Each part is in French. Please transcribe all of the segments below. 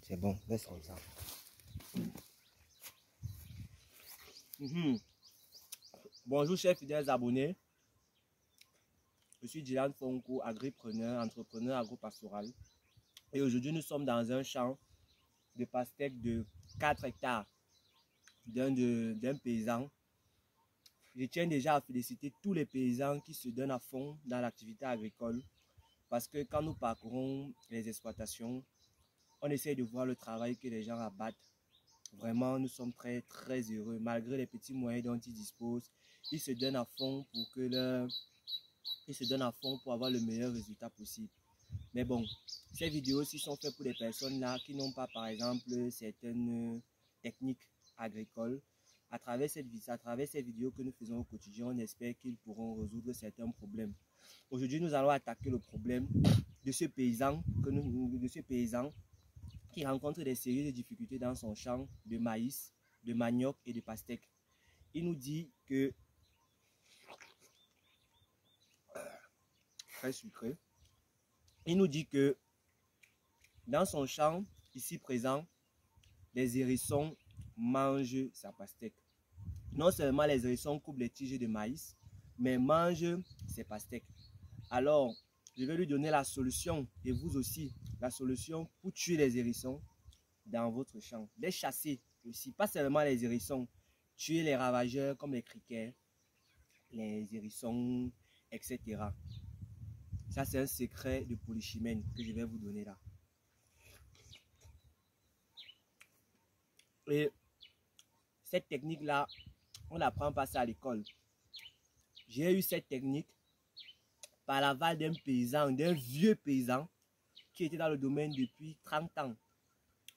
C'est bon, laisse comme ça. Bonjour chers fidèles abonnés. Je suis Dylan Fonko, agripreneur, entrepreneur agropastoral. Et aujourd'hui, nous sommes dans un champ de pastèques de 4 hectares d'un paysan. Je tiens déjà à féliciter tous les paysans qui se donnent à fond dans l'activité agricole. Parce que quand nous parcourons les exploitations, on essaie de voir le travail que les gens abattent. Vraiment, nous sommes très heureux. Malgré les petits moyens dont ils disposent, ils se donnent à fond pour avoir le meilleur résultat possible. Mais bon, ces vidéos-ci sont faites pour des personnes là qui n'ont pas, par exemple, certaines techniques agricoles. À travers ces vidéos que nous faisons au quotidien, on espère qu'ils pourront résoudre certains problèmes. Aujourd'hui, nous allons attaquer le problème de ce paysan qui rencontre des séries de difficultés dans son champ de maïs, de manioc et de pastèque. Il nous dit que très sucré. Il nous dit que dans son champ ici présent, les hérissons mangent sa pastèque. Non seulement les hérissons coupent les tiges de maïs, mais mangent ses pastèques. Alors, je vais lui donner la solution, et vous aussi, la solution pour tuer les hérissons dans votre champ. Les chasser aussi, pas seulement les hérissons, tuer les ravageurs comme les criquets, les hérissons, etc. Ça, c'est un secret de polychimène que je vais vous donner là. Et cette technique-là, on n'apprend pas ça à l'école. J'ai eu cette technique par l'aval d'un paysan, d'un vieux paysan qui était dans le domaine depuis 30 ans.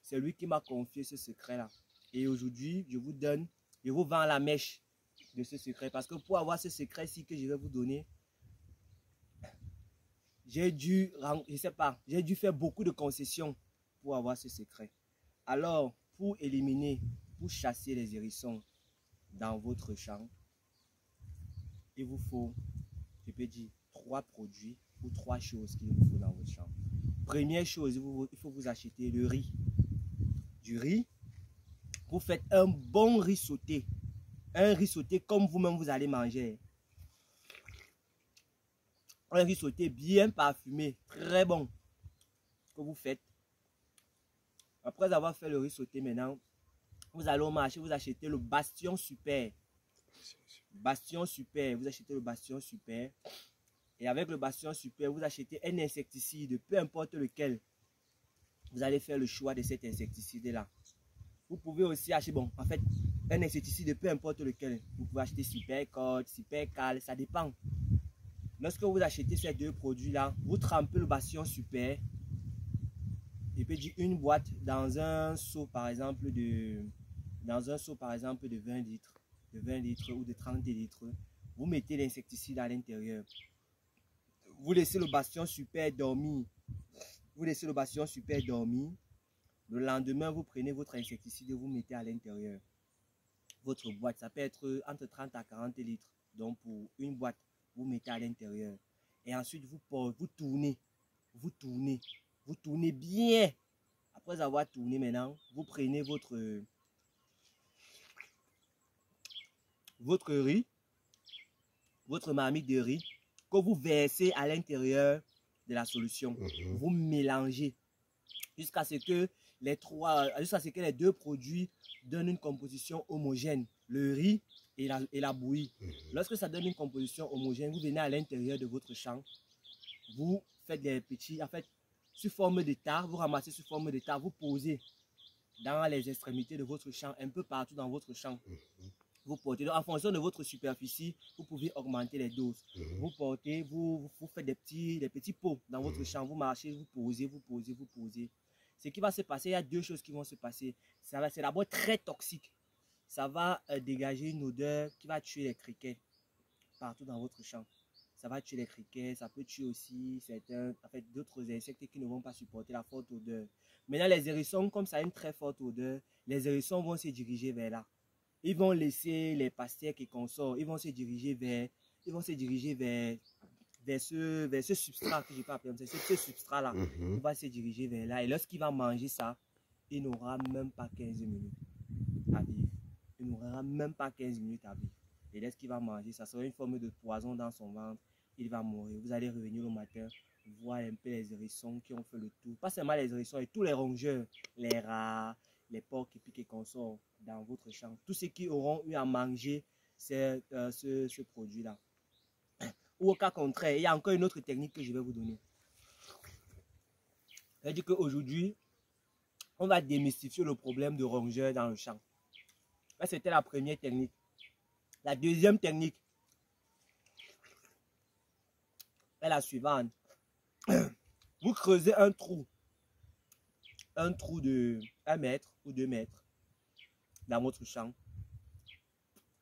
C'est lui qui m'a confié ce secret-là. Et aujourd'hui, je vous vends la mèche de ce secret. Parce que pour avoir ce secret-ci que je vais vous donner, j'ai dû faire beaucoup de concessions pour avoir ce secret. Alors, pour chasser les hérissons dans votre champ, il vous faut, je peux dire, 3 produits ou 3 choses qu'il vous faut dans votre champ. Première chose, il faut vous acheter le riz. Du riz, vous faites un bon riz sauté. Un riz sauté comme vous-même vous allez manger. Un riz sauté bien parfumé, très bon, que vous faites. Après avoir fait le riz sauté maintenant, vous allez au marché, vous achetez le Bastion Super. Bastion Super, vous achetez le Bastion Super. Et avec le Bastion Super, vous achetez un insecticide, peu importe lequel. Vous allez faire le choix de cet insecticide-là. Vous pouvez aussi acheter, un insecticide, peu importe lequel. Vous pouvez acheter Super Code, Super Cal, ça dépend. Lorsque vous achetez ces 2 produits-là, vous trempez le Bastion Super. Je peux dire une boîte dans un seau par exemple de 20 litres, ou de 30 litres. Vous mettez l'insecticide à l'intérieur. Vous laissez le Bastion Super dormir. Le lendemain, vous prenez votre insecticide et vous mettez à l'intérieur. Votre boîte, ça peut être entre 30 à 40 litres. Donc pour une boîte, vous mettez à l'intérieur. Et ensuite, vous tournez bien. Après avoir tourné maintenant, vous prenez votre riz, votre marmite de riz, que vous versez à l'intérieur de la solution. Vous mélangez jusqu'à ce que les 2 produits donnent une composition homogène. Le riz et la bouillie. Lorsque ça donne une composition homogène, vous venez à l'intérieur de votre champ. Vous faites des petits, sous forme de tas, vous ramassez sous forme de tas, vous posez dans les extrémités de votre champ, un peu partout dans votre champ. Vous portez, donc en fonction de votre superficie, vous pouvez augmenter les doses. Vous portez, vous faites des petits pots dans votre champ, vous marchez, vous posez. Ce qui va se passer, il y a 2 choses qui vont se passer. C'est d'abord très toxique. Ça va dégager une odeur qui va tuer les criquets partout dans votre champ. Ça va tuer les criquets, ça peut tuer aussi d'autres insectes qui ne vont pas supporter la forte odeur. Maintenant, les hérissons, comme ça a une très forte odeur, les hérissons vont se diriger vers là. Ils vont laisser les pastèques et consorts, ils vont se diriger vers ce substrat que je peux appeler, ce substrat là. Il va se diriger vers là et lorsqu'il va manger ça, il n'aura même pas 15 minutes à vivre. Il n'aura même pas 15 minutes à vivre. Et là, ce qu'il va manger, ça sera une forme de poison dans son ventre. Il va mourir. Vous allez revenir au matin, voir un peu les hérissons qui ont fait le tour. Pas seulement les hérissons, et tous les rongeurs, les rats, les porcs qui piquent et consorts dans votre champ. Tous ceux qui auront eu à manger ce produit-là. Ou au cas contraire, il y a encore une autre technique que je vais vous donner. C'est-à-dire qu'aujourd'hui, on va démystifier le problème de rongeurs dans le champ. Là, c'était la première technique. La deuxième technique est la suivante. Vous creusez un trou de 1 mètre ou 2 mètres dans votre champ.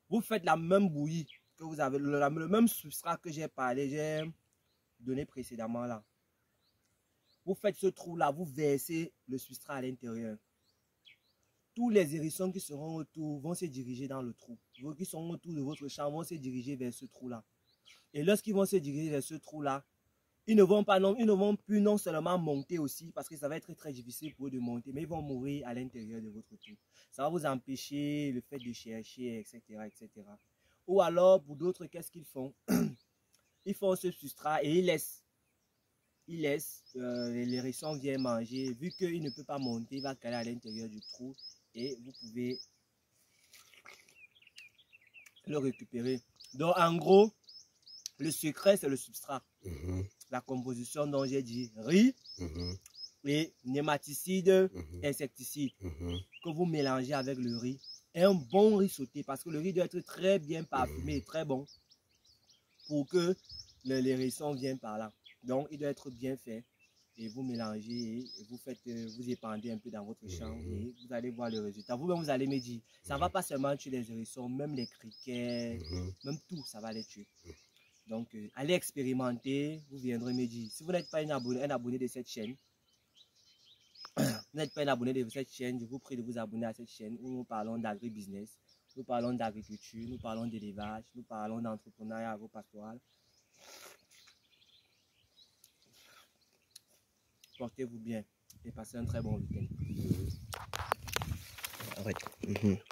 Vous faites la même bouillie que vous avez, le même substrat que j'ai parlé, j'ai donné précédemment là. Vous faites ce trou-là, vous versez le substrat à l'intérieur. Tous les hérissons qui seront autour vont se diriger dans le trou. Ceux qui sont autour de votre champ vont se diriger vers ce trou-là. Et lorsqu'ils vont se diriger vers ce trou-là, ils ne vont plus non seulement monter aussi, parce que ça va être très difficile pour eux de monter, mais ils vont mourir à l'intérieur de votre trou. Ça va vous empêcher le fait de chercher, etc., etc. Ou alors, pour d'autres, qu'est-ce qu'ils font? Ils font ce substrat et ils laissent. Les hérissons viennent manger. Vu qu'il ne peut pas monter, il va caler à l'intérieur du trou et vous pouvez le récupérer. Donc, en gros, le secret, c'est le substrat. La composition dont j'ai dit riz et nématicides, insecticides que vous mélangez avec le riz. Et un bon riz sauté parce que le riz doit être très bien parfumé, très bon pour que les hérissons viennent par là. Donc, il doit être bien fait et vous mélangez et vous faites, vous épandez un peu dans votre champ et vous allez voir le résultat. Vous-même, vous allez me dire, ça ne va pas seulement tuer les hérissons, même les criquets, même tout, ça va les tuer. Donc, allez expérimenter, vous viendrez me dire. Si vous n'êtes pas un abonné de cette chaîne, je vous prie de vous abonner à cette chaîne où nous parlons d'agribusiness, nous parlons d'agriculture, nous parlons d'élevage, nous parlons d'entrepreneuriat agropastoral. Portez-vous bien et passez un très bon week-end. Arrête.